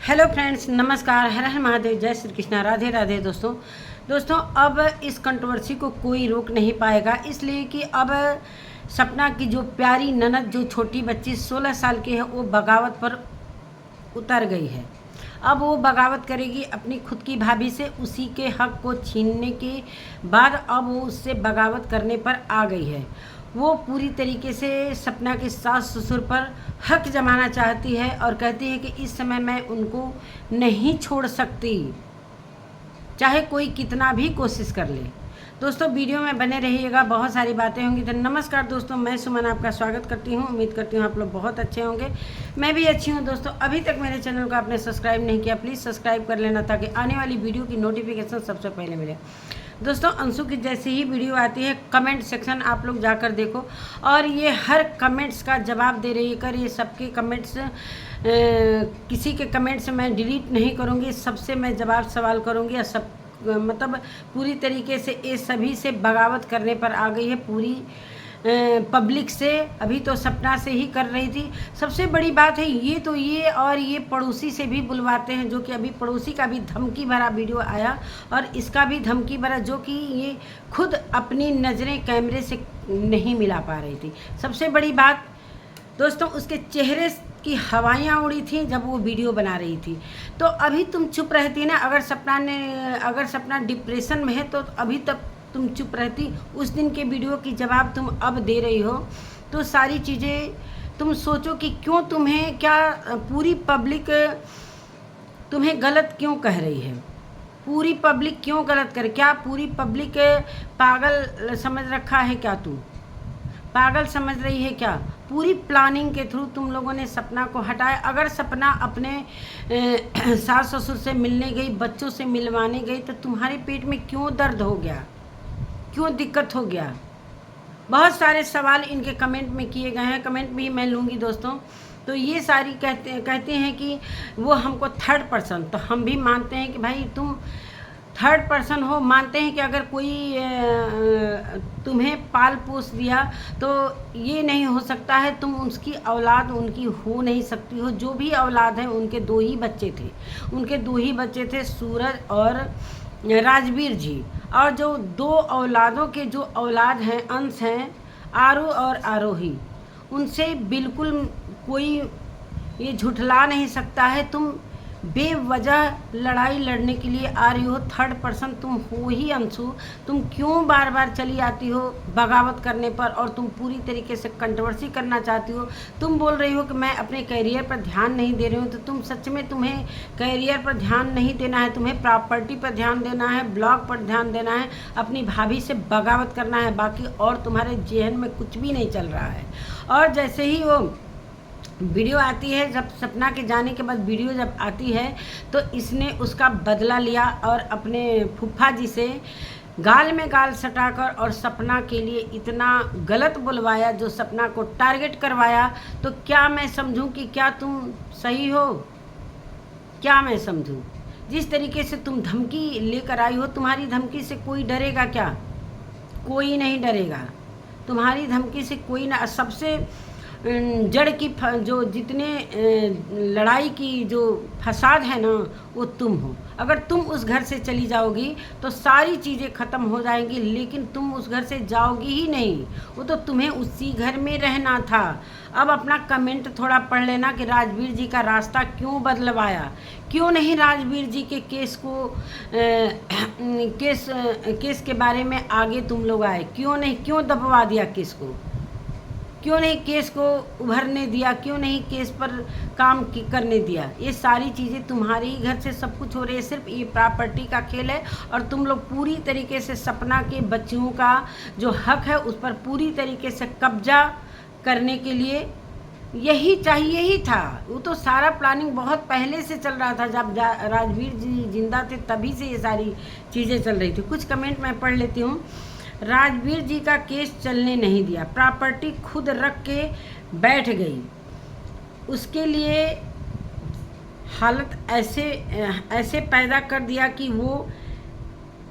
Hello friends, नमस्कार। हर हर महादेव, जय श्री कृष्णा, राधे राधे। दोस्तों अब इस कंट्रोवर्सी को कोई रोक नहीं पाएगा, इसलिए कि अब सपना की जो प्यारी ननद, जो छोटी बच्ची 16 साल की है, वो बगावत पर उतर गई है। अब वो बगावत करेगी अपनी खुद की भाभी से, उसी के हक को छीनने के बाद अब वो उससे बगावत करने पर आ गई है। वो पूरी तरीके से सपना के सास ससुर पर हक जमाना चाहती है और कहती है कि इस समय मैं उनको नहीं छोड़ सकती, चाहे कोई कितना भी कोशिश कर ले। दोस्तों वीडियो में बने रहिएगा, बहुत सारी बातें होंगी। तो नमस्कार दोस्तों, मैं सुमन आपका स्वागत करती हूँ। उम्मीद करती हूँ आप लोग बहुत अच्छे होंगे, मैं भी अच्छी हूँ। दोस्तों अभी तक मेरे चैनल को आपने सब्सक्राइब नहीं किया, प्लीज़ सब्सक्राइब कर लेना ताकि आने वाली वीडियो की नोटिफिकेशन सबसे पहले मिले। दोस्तों अंशु की जैसे ही वीडियो आती है, कमेंट सेक्शन आप लोग जाकर देखो और ये हर कमेंट्स का जवाब दे रही कर। ये सबके कमेंट्स, किसी के कमेंट्स मैं डिलीट नहीं करूँगी, सबसे मैं जवाब सवाल करूँगी। या सब मतलब पूरी तरीके से ये सभी से बगावत करने पर आ गई है, पूरी पब्लिक से। अभी तो सपना से ही कर रही थी। सबसे बड़ी बात है ये और ये पड़ोसी से भी बुलवाते हैं, जो कि अभी पड़ोसी का भी धमकी भरा वीडियो आया और इसका भी धमकी भरा, जो कि ये खुद अपनी नज़रें कैमरे से नहीं मिला पा रही थी। सबसे बड़ी बात दोस्तों, उसके चेहरे की हवाइयाँ उड़ी थी जब वो वीडियो बना रही थी। तो अभी तुम चुप रहती ना, अगर सपना डिप्रेशन में है तो अभी तक तुम चुप रहती। उस दिन के वीडियो की जवाब तुम अब दे रही हो, तो सारी चीज़ें तुम सोचो कि क्यों तुम्हें, क्या पूरी पब्लिक तुम्हें गलत क्यों कह रही है। पूरी पब्लिक क्यों गलत करे? क्या पूरी पब्लिक पागल समझ रखा है? क्या तू पागल समझ रही है क्या? पूरी प्लानिंग के थ्रू तुम लोगों ने सपना को हटाया। अगर सपना अपने सास ससुर से मिलने गई, बच्चों से मिलवाने गई, तो तुम्हारे पेट में क्यों दर्द हो गया, क्यों दिक्कत हो गया? बहुत सारे सवाल इनके कमेंट में किए गए हैं, कमेंट भी मैं लूँगी दोस्तों। तो ये सारी कहते हैं कि वो हमको थर्ड पर्सन, तो हम भी मानते हैं कि भाई तुम थर्ड पर्सन हो। मानते हैं कि अगर कोई तुम्हें पाल पोस दिया तो ये नहीं हो सकता है तुम उसकी औलाद उनकी हो नहीं सकती हो। जो भी औलाद है, उनके दो ही बच्चे थे, सूरज और राजवीर जी। और जो दो औलादों के जो औलाद हैं, अंश हैं, आरू और आरोही, उनसे बिल्कुल कोई ये झुठला नहीं सकता है। तुम बेवजह लड़ाई लड़ने के लिए आ रही हो। थर्ड पर्सन तुम हो ही अंशु। तुम क्यों बार बार चली आती हो बगावत करने पर, और तुम पूरी तरीके से कंट्रोवर्सी करना चाहती हो। तुम बोल रही हो कि मैं अपने कैरियर पर ध्यान नहीं दे रही हूँ, तो तुम सच में, तुम्हें कैरियर पर ध्यान नहीं देना है, तुम्हें प्रॉपर्टी पर ध्यान देना है, ब्लॉग पर ध्यान देना है, अपनी भाभी से बगावत करना है, बाकी और तुम्हारे जेहन में कुछ भी नहीं चल रहा है। और जैसे ही वो वीडियो आती है, जब सपना के जाने के बाद वीडियो जब आती है, तो इसने उसका बदला लिया और अपने फूफा जी से गाल में गाल सटाकर और सपना के लिए इतना गलत बुलवाया, जो सपना को टारगेट करवाया। तो क्या मैं समझूं कि क्या तुम सही हो? क्या मैं समझूं? जिस तरीके से तुम धमकी लेकर आई हो, तुम्हारी धमकी से कोई डरेगा क्या? कोई नहीं डरेगा। तुम्हारी धमकी से कोई ना। सबसे जड़ की जो जितने लड़ाई की जो फसाद है ना, वो तुम हो। अगर तुम उस घर से चली जाओगी तो सारी चीज़ें ख़त्म हो जाएंगी, लेकिन तुम उस घर से जाओगी ही नहीं। वो तो तुम्हें उसी घर में रहना था। अब अपना कमेंट थोड़ा पढ़ लेना कि राजवीर जी का रास्ता क्यों बदलवाया, क्यों नहीं राजवीर जी के केस को केस के बारे में आगे तुम लोग आए, क्यों नहीं, क्यों दबवा दिया केस को, क्यों नहीं केस को उभरने दिया, क्यों नहीं केस पर काम करने दिया? ये सारी चीज़ें तुम्हारे ही घर से सब कुछ हो रही है। सिर्फ ये प्रॉपर्टी का खेल है और तुम लोग पूरी तरीके से सपना के बच्चों का जो हक है उस पर पूरी तरीके से कब्जा करने के लिए यही चाहिए ही था। वो तो सारा प्लानिंग बहुत पहले से चल रहा था, जब राजवीर जी जिंदा थे तभी से ये सारी चीज़ें चल रही थी। कुछ कमेंट मैं पढ़ लेती हूँ। राजवीर जी का केस चलने नहीं दिया, प्रॉपर्टी खुद रख के बैठ गई, उसके लिए हालत ऐसे पैदा कर दिया कि वो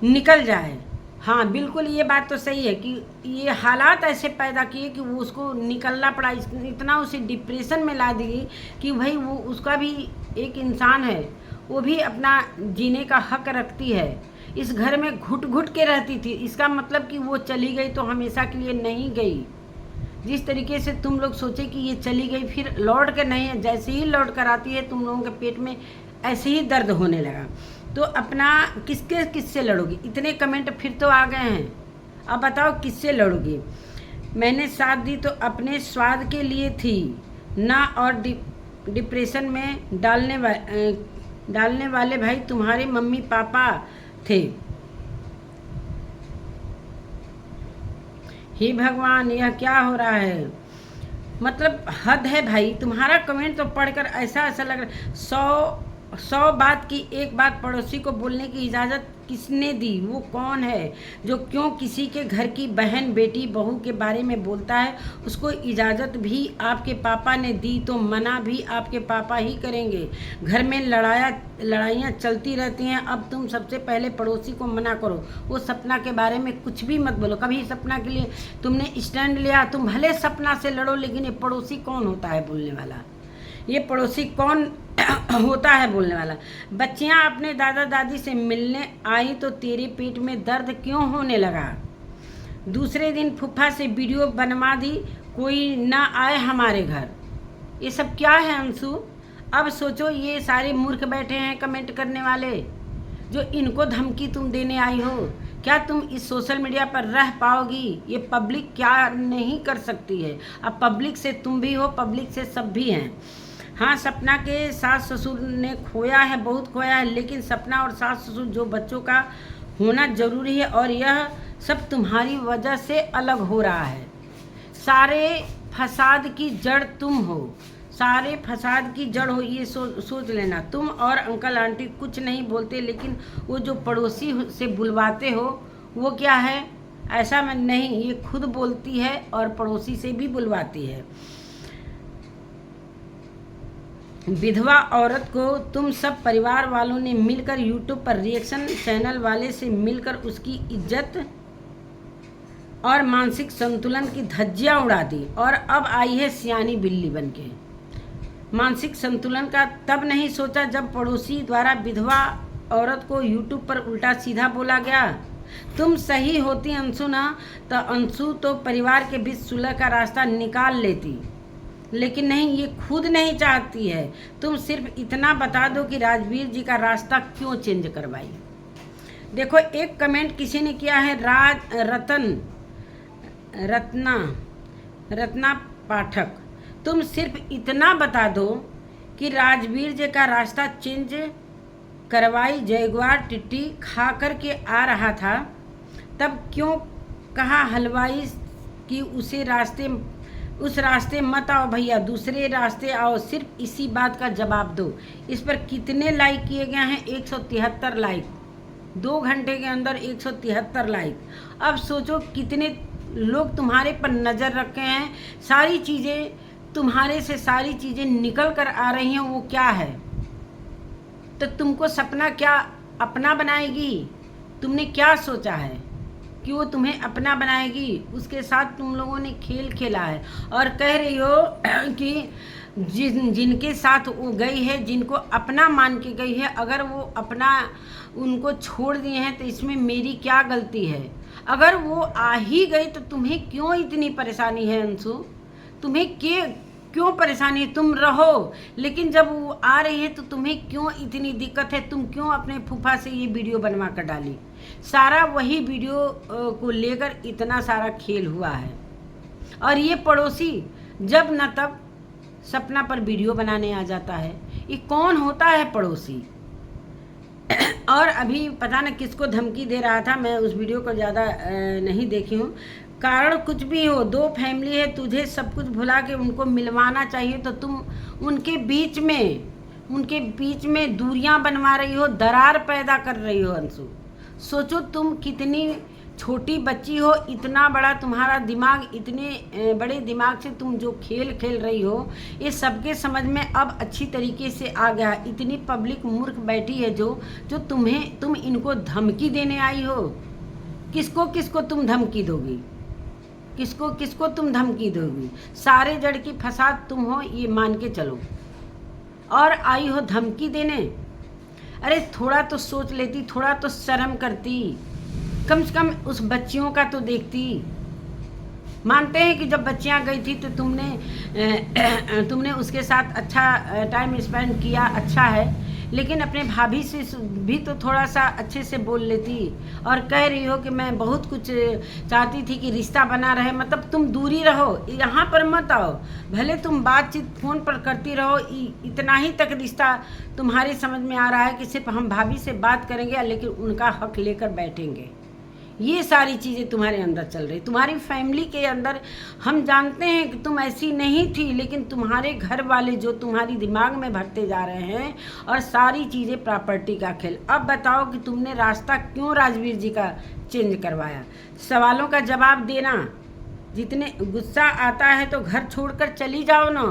निकल जाए। हाँ बिल्कुल, ये बात तो सही है कि ये हालात ऐसे पैदा किए कि वो उसको निकलना पड़ा, इतना उसे डिप्रेशन में ला दी कि भाई वो उसका भी एक इंसान है, वो भी अपना जीने का हक रखती है। इस घर में घुट घुट के रहती थी, इसका मतलब कि वो चली गई तो हमेशा के लिए नहीं गई। जिस तरीके से तुम लोग सोचे कि ये चली गई फिर लौट कर नहीं है, जैसे ही लौट कर आती है तुम लोगों के पेट में ऐसे ही दर्द होने लगा। तो अपना किससे लड़ोगी? इतने कमेंट फिर तो आ गए हैं, अब बताओ किससे लड़ोगी? मैंने साथ दी तो अपने स्वाद के लिए थी ना, और डिप्रेशन में डालने वाले भाई तुम्हारे मम्मी पापा थे। हे भगवान, यह क्या हो रहा है? मतलब हद है भाई। तुम्हारा कमेंट तो पढ़कर ऐसा लग रहा है, सौ बात की एक बात पड़ोसी को बोलने की इजाज़त किसने दी? वो कौन है जो क्यों किसी के घर की बहन, बेटी, बहू के बारे में बोलता है? उसको इजाज़त भी आपके पापा ने दी तो मना भी आपके पापा ही करेंगे। घर में लड़ाइयाँ चलती रहती हैं। अब तुम सबसे पहले पड़ोसी को मना करो, वो सपना के बारे में कुछ भी मत बोलो। कभी सपना के लिए तुमने स्टैंड लिया? तुम भले सपना से लड़ो, लेकिन ये पड़ोसी कौन होता है बोलने वाला? ये पड़ोसी कौन होता है बोलने वाला? बच्चियां अपने दादा दादी से मिलने आई तो तेरे पेट में दर्द क्यों होने लगा? दूसरे दिन फूफा से वीडियो बनवा दी, कोई ना आए हमारे घर। ये सब क्या है अंशु? अब सोचो, ये सारे मूर्ख बैठे हैं कमेंट करने वाले, जो इनको धमकी तुम देने आई हो। क्या तुम इस सोशल मीडिया पर रह पाओगी? ये पब्लिक क्या नहीं कर सकती है? अब पब्लिक से तुम भी हो, पब्लिक से सब भी हैं। हाँ, सपना के सास ससुर ने खोया है, बहुत खोया है, लेकिन सपना और सास ससुर जो बच्चों का होना जरूरी है, और यह सब तुम्हारी वजह से अलग हो रहा है। सारे फसाद की जड़ तुम हो, सारे फसाद की जड़ हो, ये सोच लेना। तुम और अंकल आंटी कुछ नहीं बोलते, लेकिन वो जो पड़ोसी से बुलवाते हो वो क्या है? ऐसा मैं नहीं, ये खुद बोलती है और पड़ोसी से भी बुलवाती है। विधवा औरत को तुम सब परिवार वालों ने मिलकर यूट्यूब पर रिएक्शन चैनल वाले से मिलकर उसकी इज्जत और मानसिक संतुलन की धज्जियां उड़ा दी, और अब आई है सियानी बिल्ली बनके। मानसिक संतुलन का तब नहीं सोचा जब पड़ोसी द्वारा विधवा औरत को यूट्यूब पर उल्टा सीधा बोला गया। तुम सही होती अंशु ना, तो अंशु तो परिवार के बीच सुलह का रास्ता निकाल लेती, लेकिन नहीं, ये खुद नहीं चाहती है। तुम सिर्फ इतना बता दो कि राजवीर जी का रास्ता क्यों चेंज करवाई। देखो, एक कमेंट किसी ने किया है, रत्ना पाठक। तुम सिर्फ इतना बता दो कि राजवीर जी का रास्ता चेंज करवाई। जयगवार टिट्टी खा कर के आ रहा था, तब क्यों कहा हलवाई कि उस रास्ते मत आओ भैया, दूसरे रास्ते आओ। सिर्फ इसी बात का जवाब दो। इस पर कितने लाइक किए गए हैं? 173 लाइक। 2 घंटे के अंदर 173 लाइक। अब सोचो कितने लोग तुम्हारे पर नज़र रखे हैं। सारी चीज़ें तुम्हारे से सारी चीज़ें निकल कर आ रही हैं, वो क्या है? तो तुमको सपना क्या अपना बनाएगी? तुमने क्या सोचा है कि वो तुम्हें अपना बनाएगी? उसके साथ तुम लोगों ने खेल खेला है और कह रही हो कि जिनके साथ वो गई है, जिनको अपना मान के गई है, अगर वो अपना उनको छोड़ दिए हैं तो इसमें मेरी क्या गलती है? अगर वो आ ही गई तो तुम्हें क्यों इतनी परेशानी है अंशु? तुम्हें क्यों परेशानी है? तुम रहो, लेकिन जब वो आ रही है तो तुम्हें क्यों इतनी दिक्कत है? तुम क्यों अपने फूफा से ये वीडियो बनवा कर डाली? सारा वही वीडियो को लेकर इतना सारा खेल हुआ है। और ये पड़ोसी जब न तब सपना पर वीडियो बनाने आ जाता है। ये कौन होता है पड़ोसी? और अभी पता न किसको धमकी दे रहा था, मैं उस वीडियो को ज़्यादा नहीं देखी हूँ। कारण कुछ भी हो, 2 फैमिली है, तुझे सब कुछ भुला के उनको मिलवाना चाहिए, तो तुम उनके बीच में दूरियां बनवा रही हो, दरार पैदा कर रही हो अंशु। सोचो तुम कितनी छोटी बच्ची हो, इतना बड़ा तुम्हारा दिमाग, इतने बड़े दिमाग से तुम जो खेल खेल रही हो, ये सबके समझ में अब अच्छी तरीके से आ गया। इतनी पब्लिक मूर्ख बैठी है जो तुम इनको धमकी देने आई हो। किसको तुम धमकी दोगी? किसको तुम धमकी दोगी? सारे जड़ की फसाद तुम हो, ये मान के चलो। और आई हो धमकी देने। अरे थोड़ा तो सोच लेती, थोड़ा तो शर्म करती, कम से कम उस बच्चियों का तो देखती। मानते हैं कि जब बच्चियां गई थी तो तुमने उसके साथ अच्छा टाइम स्पेंड किया, अच्छा है, लेकिन अपने भाभी से भी तो थोड़ा सा अच्छे से बोल लेती। और कह रही हो कि मैं बहुत कुछ चाहती थी कि रिश्ता बना रहे, मतलब तुम दूरी रहो, यहाँ पर मत आओ, भले तुम बातचीत फ़ोन पर करती रहो, इतना ही तक रिश्ता तुम्हारे समझ में आ रहा है कि सिर्फ हम भाभी से बात करेंगे लेकिन उनका हक लेकर बैठेंगे। ये सारी चीज़ें तुम्हारे अंदर चल रही, तुम्हारी फैमिली के अंदर। हम जानते हैं कि तुम ऐसी नहीं थी, लेकिन तुम्हारे घर वाले जो तुम्हारी दिमाग में भरते जा रहे हैं, और सारी चीज़ें प्रॉपर्टी का खेल। अब बताओ कि तुमने रास्ता क्यों राजवीर जी का चेंज करवाया? सवालों का जवाब देना। जितने गुस्सा आता है तो घर छोड़कर चली जाओ ना।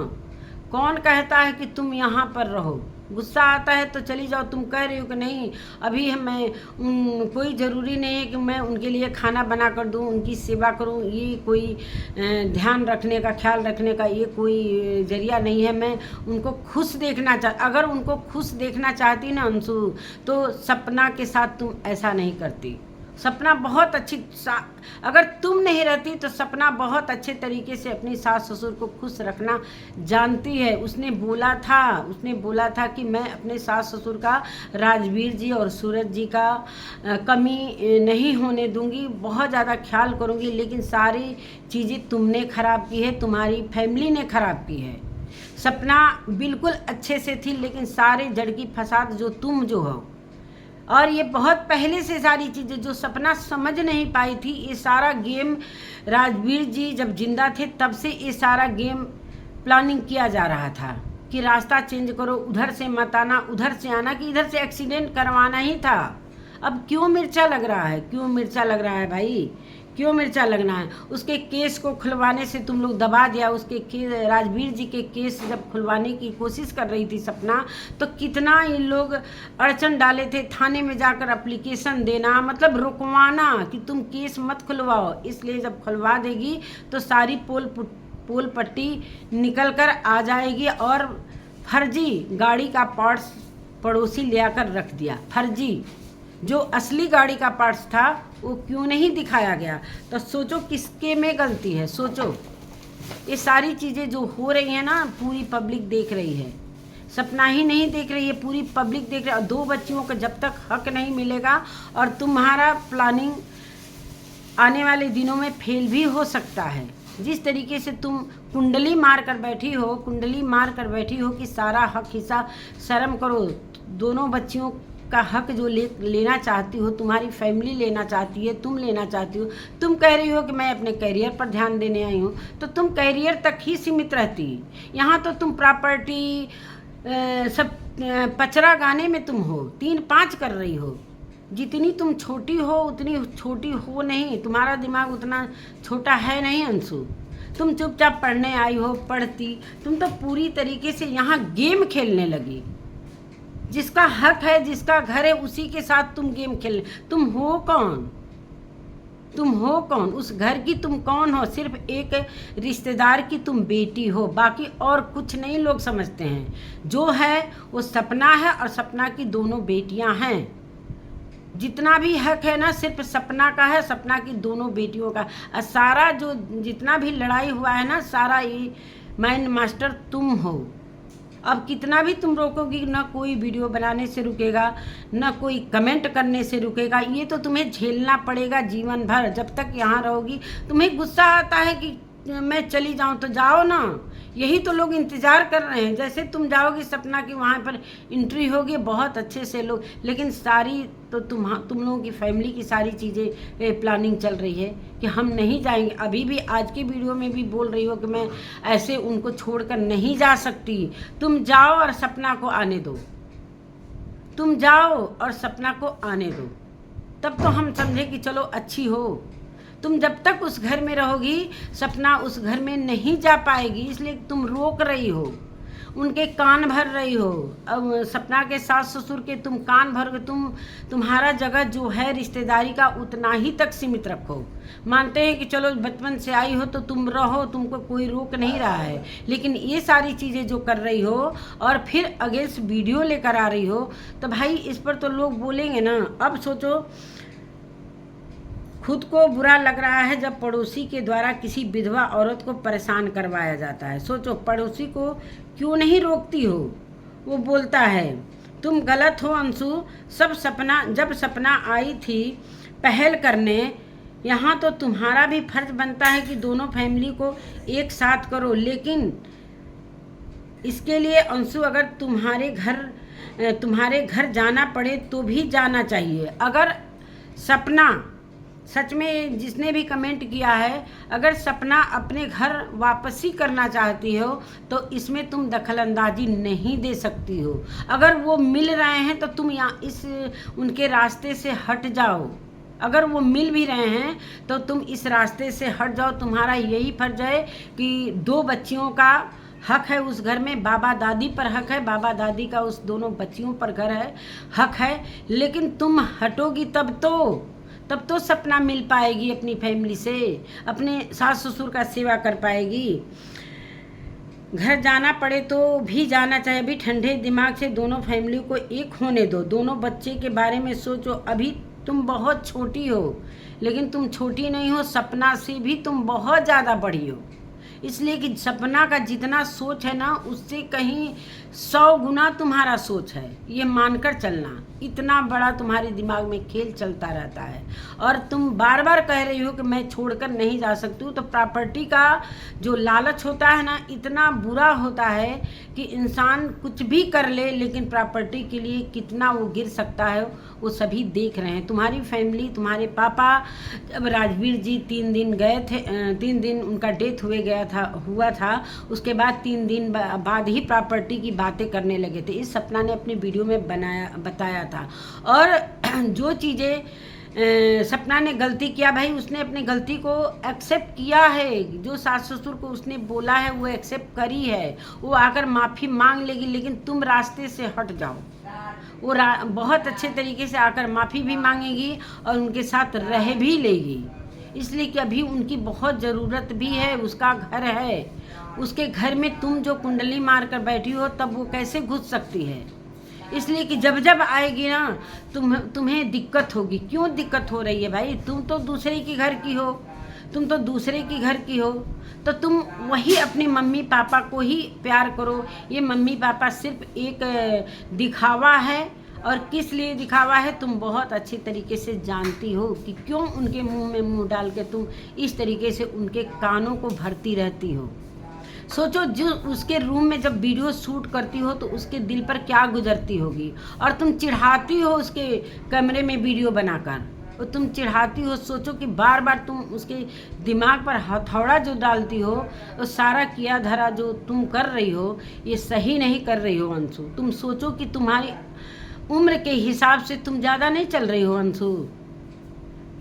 कौन कहता है कि तुम यहाँ पर रहो? गुस्सा आता है तो चली जाओ। तुम कह रही हो कि नहीं अभी मैं कोई ज़रूरी नहीं है कि मैं उनके लिए खाना बना कर दूँ, उनकी सेवा करूँ, ये कोई ध्यान रखने का, ख्याल रखने का ये कोई जरिया नहीं है। मैं उनको खुश देखना अगर उनको खुश देखना चाहती ना अंशु, तो सपना के साथ तुम ऐसा नहीं करती। सपना बहुत अगर तुम नहीं रहती तो सपना बहुत अच्छे तरीके से अपनी सास ससुर को खुश रखना जानती है। उसने बोला था कि मैं अपने सास ससुर का, राजवीर जी और सूरज जी का कमी नहीं होने दूंगी, बहुत ज़्यादा ख्याल करूंगी। लेकिन सारी चीज़ें तुमने ख़राब की है, तुम्हारी फैमिली ने ख़राब की है। सपना बिल्कुल अच्छे से थी, लेकिन सारे जड़ की फसाद जो तुम जो हो, और ये बहुत पहले से सारी चीज़ें जो सपना समझ नहीं पाई थी, ये सारा गेम राजवीर जी जब जिंदा थे तब से ये सारा गेम प्लानिंग किया जा रहा था कि रास्ता चेंज करो, उधर से मत आना, उधर से आना, कि इधर से एक्सीडेंट करवाना ही था। अब क्यों मिर्चा लग रहा है? क्यों मिर्चा लग रहा है भाई? क्यों मिर्चा लगना है? उसके केस को खुलवाने से तुम लोग दबा दिया। राजवीर जी के केस जब खुलवाने की कोशिश कर रही थी सपना, तो कितना इन लोग अड़चन डाले थे, थाने में जाकर एप्लीकेशन देना, मतलब रुकवाना कि तुम केस मत खुलवाओ। इसलिए जब खुलवा देगी तो सारी पोल पट्टी निकल कर आ जाएगी। और फर्जी गाड़ी का पार्ट्स पड़ोसी ले आकर रख दिया। फर्जी जो असली गाड़ी का पार्ट्स था वो क्यों नहीं दिखाया गया? तो सोचो किसके में गलती है, सोचो। ये सारी चीज़ें जो हो रही है ना, पूरी पब्लिक देख रही है। सपना ही नहीं देख रही है, पूरी पब्लिक देख रही है। और 2 बच्चियों को जब तक हक नहीं मिलेगा, और तुम्हारा प्लानिंग आने वाले दिनों में फेल भी हो सकता है। जिस तरीके से तुम कुंडली मार कर बैठी हो कि सारा हक हिस्सा, शर्म करो। दोनों बच्चियों का हक जो लेना चाहती हो, तुम्हारी फैमिली लेना चाहती है, तुम लेना चाहती हो। तुम कह रही हो कि मैं अपने करियर पर ध्यान देने आई हूँ, तो तुम करियर तक ही सीमित रहती। यहाँ तो तुम प्रॉपर्टी सब पचरा गाने में तुम हो, 3-5 कर रही हो। जितनी तुम छोटी हो उतनी छोटी हो नहीं, तुम्हारा दिमाग उतना छोटा है नहीं अंशु। तुम चुपचाप पढ़ने आई हो, पढ़ती। तुम तो पूरी तरीके से यहाँ गेम खेलने लगी। जिसका हक है, जिसका घर है, उसी के साथ तुम गेम खेल। तुम हो कौन? उस घर की तुम कौन हो? सिर्फ एक रिश्तेदार की तुम बेटी हो, बाकी और कुछ नहीं लोग समझते हैं। जो है वो सपना है, और सपना की दोनों बेटियां हैं। जितना भी हक है ना, सिर्फ सपना का है, सपना की दोनों बेटियों का। और सारा जो जितना भी लड़ाई हुआ है ना, सारा ये माइंड मास्टर तुम हो। अब कितना भी तुम रोकोगी, ना कोई वीडियो बनाने से रुकेगा, ना कोई कमेंट करने से रुकेगा। ये तो तुम्हें झेलना पड़ेगा जीवन भर। जब तक यहाँ रहोगी, तुम्हें गुस्सा आता है कि मैं चली जाऊँ, तो जाओ ना। यही तो लोग इंतज़ार कर रहे हैं। जैसे तुम जाओगी, सपना की वहाँ पर एंट्री होगी बहुत अच्छे से लोग, लेकिन सारी तो तुम लोगों की फैमिली की सारी चीज़ें प्लानिंग चल रही है कि हम नहीं जाएंगे। अभी भी आज की वीडियो में भी बोल रही हो कि मैं ऐसे उनको छोड़कर नहीं जा सकती। तुम जाओ और सपना को आने दो। तुम जाओ और सपना को आने दो, तब तो हम समझे कि चलो अच्छी हो। तुम जब तक उस घर में रहोगी, सपना उस घर में नहीं जा पाएगी, इसलिए तुम रोक रही हो। उनके कान भर रही हो। अब सपना के सास ससुर के तुम कान भर, तुम्हारा जगह जो है रिश्तेदारी का उतना ही तक सीमित रखो। मानते हैं कि चलो बचपन से आई हो तो तुम रहो, तुमको कोई रोक नहीं रहा है, लेकिन ये सारी चीज़ें जो कर रही हो और फिर अगेंस्ट वीडियो लेकर आ रही हो तो भाई इस पर तो लोग बोलेंगे ना। अब सोचो, खुद को बुरा लग रहा है जब पड़ोसी के द्वारा किसी विधवा औरत को परेशान करवाया जाता है। सोचो, पड़ोसी को क्यों नहीं रोकती हो? वो बोलता है तुम गलत हो अंशु, जब सपना आई थी पहल करने, यहाँ तो तुम्हारा भी फर्ज बनता है कि दोनों फैमिली को एक साथ करो, लेकिन इसके लिए अंशु अगर तुम्हारे घर जाना पड़े तो भी जाना चाहिए। अगर सपना, सच में जिसने भी कमेंट किया है, अगर सपना अपने घर वापसी करना चाहती हो तो इसमें तुम दखलंदाजी नहीं दे सकती हो। अगर वो मिल रहे हैं तो तुम उनके रास्ते से हट जाओ। अगर वो मिल भी रहे हैं तो तुम इस रास्ते से हट जाओ। तुम्हारा यही फर्ज है कि 2 बच्चियों का हक है उस घर में, बाबा दादी पर हक है, बाबा दादी का उस दोनों बच्चियों पर घर है, हक है, लेकिन तुम हटोगी तब तो सपना मिल पाएगी अपनी फैमिली से, अपने सास ससुर का सेवा कर पाएगी। घर जाना पड़े तो भी जाना चाहिए। अभी ठंडे दिमाग से दोनों फैमिली को एक होने दो। दोनों बच्चे के बारे में सोचो। अभी तुम बहुत छोटी हो, लेकिन तुम छोटी नहीं हो, सपना से भी तुम बहुत ज़्यादा बड़ी हो। इसलिए कि सपना का जितना सोच है ना, उससे कहीं 100 गुना तुम्हारा सोच है, ये मानकर चलना। इतना बड़ा तुम्हारे दिमाग में खेल चलता रहता है और तुम बार बार कह रही हो कि मैं छोड़कर नहीं जा सकती हूँ। तो प्रॉपर्टी का जो लालच होता है ना, इतना बुरा होता है कि इंसान कुछ भी कर ले, लेकिन प्रॉपर्टी के लिए कितना वो गिर सकता है वो सभी देख रहे हैं। तुम्हारी फैमिली, तुम्हारे पापा, जब राजवीर जी 3 दिन गए थे, 3 दिन उनका डेथ हुआ था, उसके बाद 3 दिन बाद ही प्रॉपर्टी की बातें करने लगे थे। इस सपना ने अपनी वीडियो में बताया था। और जो चीज़ें सपना ने गलती किया, भाई उसने अपनी गलती को एक्सेप्ट किया है। जो सास ससुर को उसने बोला है वो एक्सेप्ट करी है, वो आकर माफ़ी मांग लेगी, लेकिन तुम रास्ते से हट जाओ। वो बहुत अच्छे तरीके से आकर माफ़ी भी मांगेगी और उनके साथ रह भी लेगी, इसलिए कि अभी उनकी बहुत ज़रूरत भी है। उसका घर है, उसके घर में तुम जो कुंडली मार कर बैठी हो तब वो कैसे घुस सकती है? इसलिए कि जब जब आएगी ना तुम्हें दिक्कत होगी। क्यों दिक्कत हो रही है भाई? तुम तो दूसरे के घर की हो, तो तुम वही अपनी मम्मी पापा को ही प्यार करो। ये मम्मी पापा सिर्फ एक दिखावा है, और किस लिए दिखावा है तुम बहुत अच्छी तरीके से जानती हो कि क्यों उनके मुंह में मुंह डाल के तुम इस तरीके से उनके कानों को भरती रहती हो। सोचो, जो उसके रूम में जब वीडियो शूट करती हो तो उसके दिल पर क्या गुजरती होगी, और तुम चिढ़ाती हो उसके कमरे में वीडियो बनाकर, और तुम चिढ़ाती हो। सोचो कि बार बार तुम उसके दिमाग पर हथौड़ा जो डालती हो, और सारा किया धरा जो तुम कर रही हो ये सही नहीं कर रही हो अंशु। तुम सोचो कि तुम्हारी उम्र के हिसाब से तुम ज़्यादा नहीं चल रही हो अंशु।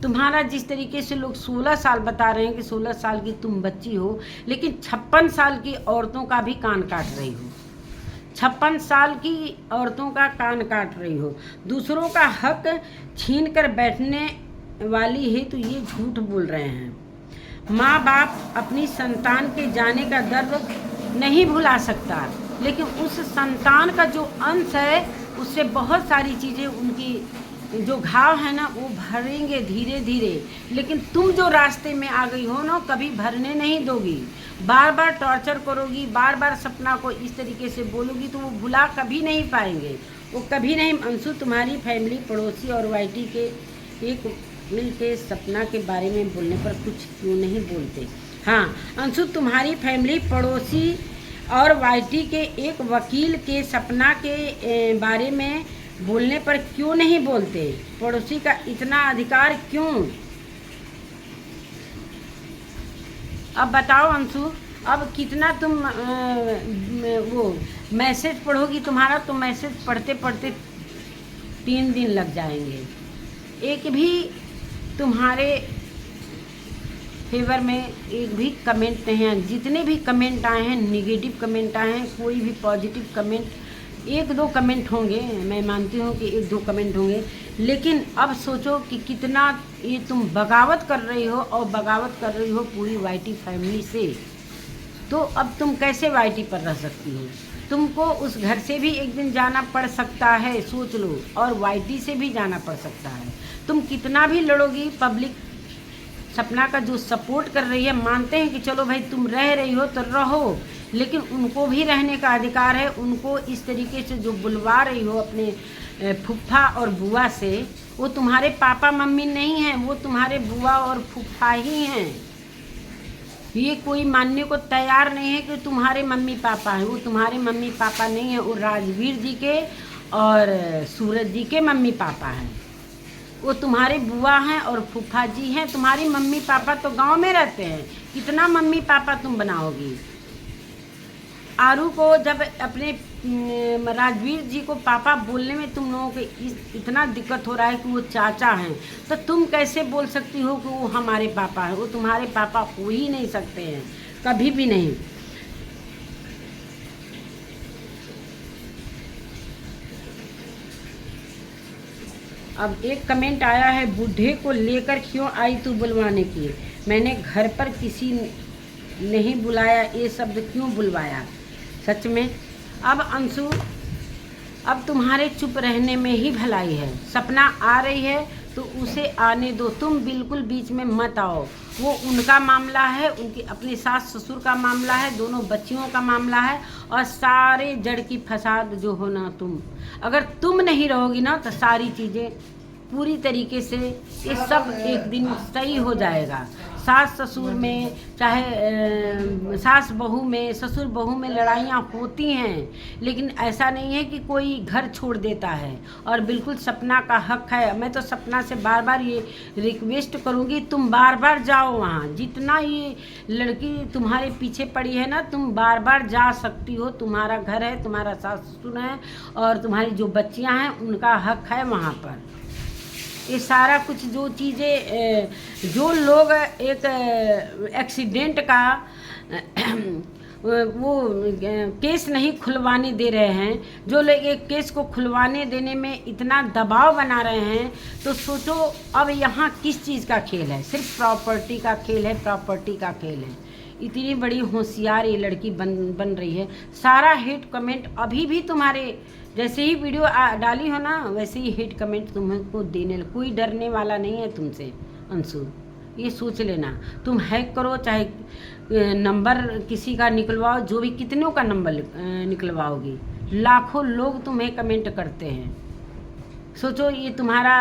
तुम्हारा जिस तरीके से लोग 16 साल बता रहे हैं कि 16 साल की तुम बच्ची हो, लेकिन 56 साल की औरतों का भी कान काट रही हो। 56 साल की औरतों का कान काट रही हो। दूसरों का हक छीन कर बैठने वाली है तो ये झूठ बोल रहे हैं। माँ बाप अपनी संतान के जाने का दर्द नहीं भुला सकता, लेकिन उस संतान का जो अंश है उससे बहुत सारी चीज़ें, उनकी जो घाव है ना वो भरेंगे धीरे धीरे। लेकिन तुम जो रास्ते में आ गई हो ना, कभी भरने नहीं दोगी। बार बार टॉर्चर करोगी, बार बार सपना को इस तरीके से बोलोगी तो वो भुला कभी नहीं पाएंगे, वो कभी नहीं। अंशु, तुम्हारी फैमिली, पड़ोसी और वाईटी के एक मिल के सपना के बारे में बोलने पर कुछ क्यों नहीं बोलते? हाँ अंशु, तुम्हारी फैमिली, पड़ोसी और वाईटी के एक वकील के सपना के बारे में बोलने पर क्यों नहीं बोलते? पड़ोसी का इतना अधिकार क्यों? अब बताओ अंशु, अब कितना तुम वो मैसेज पढ़ोगी? तुम्हारा तो मैसेज पढ़ते पढ़ते 3 दिन लग जाएंगे। एक भी तुम्हारे फेवर में एक भी कमेंट नहीं है। जितने भी कमेंट आए हैं, निगेटिव कमेंट आए हैं, कोई भी पॉजिटिव कमेंट, एक दो कमेंट होंगे, मैं मानती हूँ कि एक दो कमेंट होंगे, लेकिन अब सोचो कि कितना ये तुम बगावत कर रही हो, और बगावत कर रही हो पूरी वाईटी फैमिली से। तो अब तुम कैसे वाईटी पर रह सकती हो? तुमको उस घर से भी एक दिन जाना पड़ सकता है, सोच लो, और वाईटी से भी जाना पड़ सकता है। तुम कितना भी लड़ोगी, पब्लिक सपना का जो सपोर्ट कर रही है, मानते हैं कि चलो भाई तुम रह रही हो तो रहो, लेकिन उनको भी रहने का अधिकार है। उनको इस तरीके से जो बुलवा रही हो अपने फूफा और बुआ से, वो तुम्हारे पापा मम्मी नहीं हैं, वो तुम्हारे बुआ और फूफा ही हैं। ये कोई मानने को तैयार नहीं है कि तुम्हारे मम्मी पापा हैं। वो तुम्हारे मम्मी पापा नहीं हैं, वो राजवीर जी के और सूरज जी के मम्मी पापा हैं। वो तुम्हारे बुआ हैं और फूफा जी हैं। तुम्हारी मम्मी पापा तो गांव में रहते हैं, कितना मम्मी पापा तुम बनाओगी? आरू को जब अपने राजवीर जी को पापा बोलने में तुम लोगों को इतना दिक्कत हो रहा है कि वो चाचा हैं, तो तुम कैसे बोल सकती हो कि वो हमारे पापा हैं? वो तुम्हारे पापा हो ही नहीं सकते हैं, कभी भी नहीं। अब एक कमेंट आया है, बूढ़े को लेकर क्यों आई तू बुलवाने की? मैंने घर पर किसी नहीं बुलाया, ये शब्द क्यों बुलवाया? सच में अब अंशु, अब तुम्हारे चुप रहने में ही भलाई है। सपना आ रही है तो उसे आने दो, तुम बिल्कुल बीच में मत आओ। वो उनका मामला है, उनकी अपने सास ससुर का मामला है, दोनों बच्चियों का मामला है, और सारे जड़ की फसाद जो हो ना, तुम अगर तुम नहीं रहोगी ना तो सारी चीज़ें पूरी तरीके से ये सब एक दिन सही हो जाएगा। सास ससुर में, चाहे सास बहू में, ससुर बहू में लड़ाइयाँ होती हैं, लेकिन ऐसा नहीं है कि कोई घर छोड़ देता है। और बिल्कुल सपना का हक है। मैं तो सपना से बार बार ये रिक्वेस्ट करूँगी, तुम बार बार जाओ वहाँ। जितना ये लड़की तुम्हारे पीछे पड़ी है ना, तुम बार बार जा सकती हो। तुम्हारा घर है, तुम्हारा सास ससुर है, और तुम्हारी जो बच्चियाँ हैं उनका हक है वहाँ पर। ये सारा कुछ जो चीज़ें, जो लोग एक एक्सीडेंट का वो केस नहीं खुलवाने दे रहे हैं, जो लोग एक केस को खुलवाने देने में इतना दबाव बना रहे हैं, तो सोचो अब यहाँ किस चीज़ का खेल है? सिर्फ प्रॉपर्टी का खेल है, प्रॉपर्टी का खेल है। इतनी बड़ी होशियार ये लड़की बन रही है। सारा हेट कमेंट अभी भी तुम्हारे, जैसे ही वीडियो डाली हो ना, वैसे ही हेट कमेंट तुमको देने, कोई डरने वाला नहीं है तुमसे अंशु, ये सोच लेना। तुम हैक करो, चाहे नंबर किसी का निकलवाओ, जो भी, कितनों का नंबर निकलवाओगी, लाखों लोग तुम्हें कमेंट करते हैं। सोचो ये तुम्हारा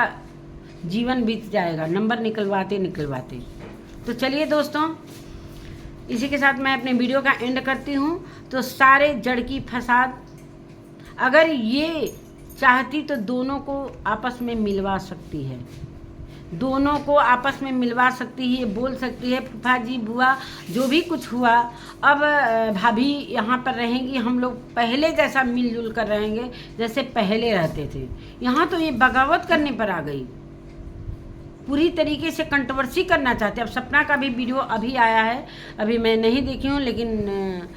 जीवन बीत जाएगा नंबर निकलवाते निकलवाते। तो चलिए दोस्तों, इसी के साथ मैं अपने वीडियो का एंड करती हूँ। तो सारे जड़ की फसाद, अगर ये चाहती तो दोनों को आपस में मिलवा सकती है, दोनों को आपस में मिलवा सकती है, बोल सकती है फूफा जी बुआ जो भी कुछ हुआ, अब भाभी यहाँ पर रहेंगी, हम लोग पहले जैसा मिलजुल कर रहेंगे जैसे पहले रहते थे। यहाँ तो ये बगावत करने पर आ गई, पूरी तरीके से कंट्रोवर्सी करना चाहते। अब सपना का भी वीडियो अभी आया है, अभी मैं नहीं देखी हूँ, लेकिन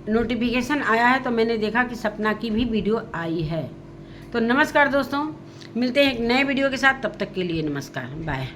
नोटिफिकेशन आया है तो मैंने देखा कि सपना की भी वीडियो आई है। तो नमस्कार दोस्तों, मिलते हैं एक नए वीडियो के साथ, तब तक के लिए नमस्कार, बाय।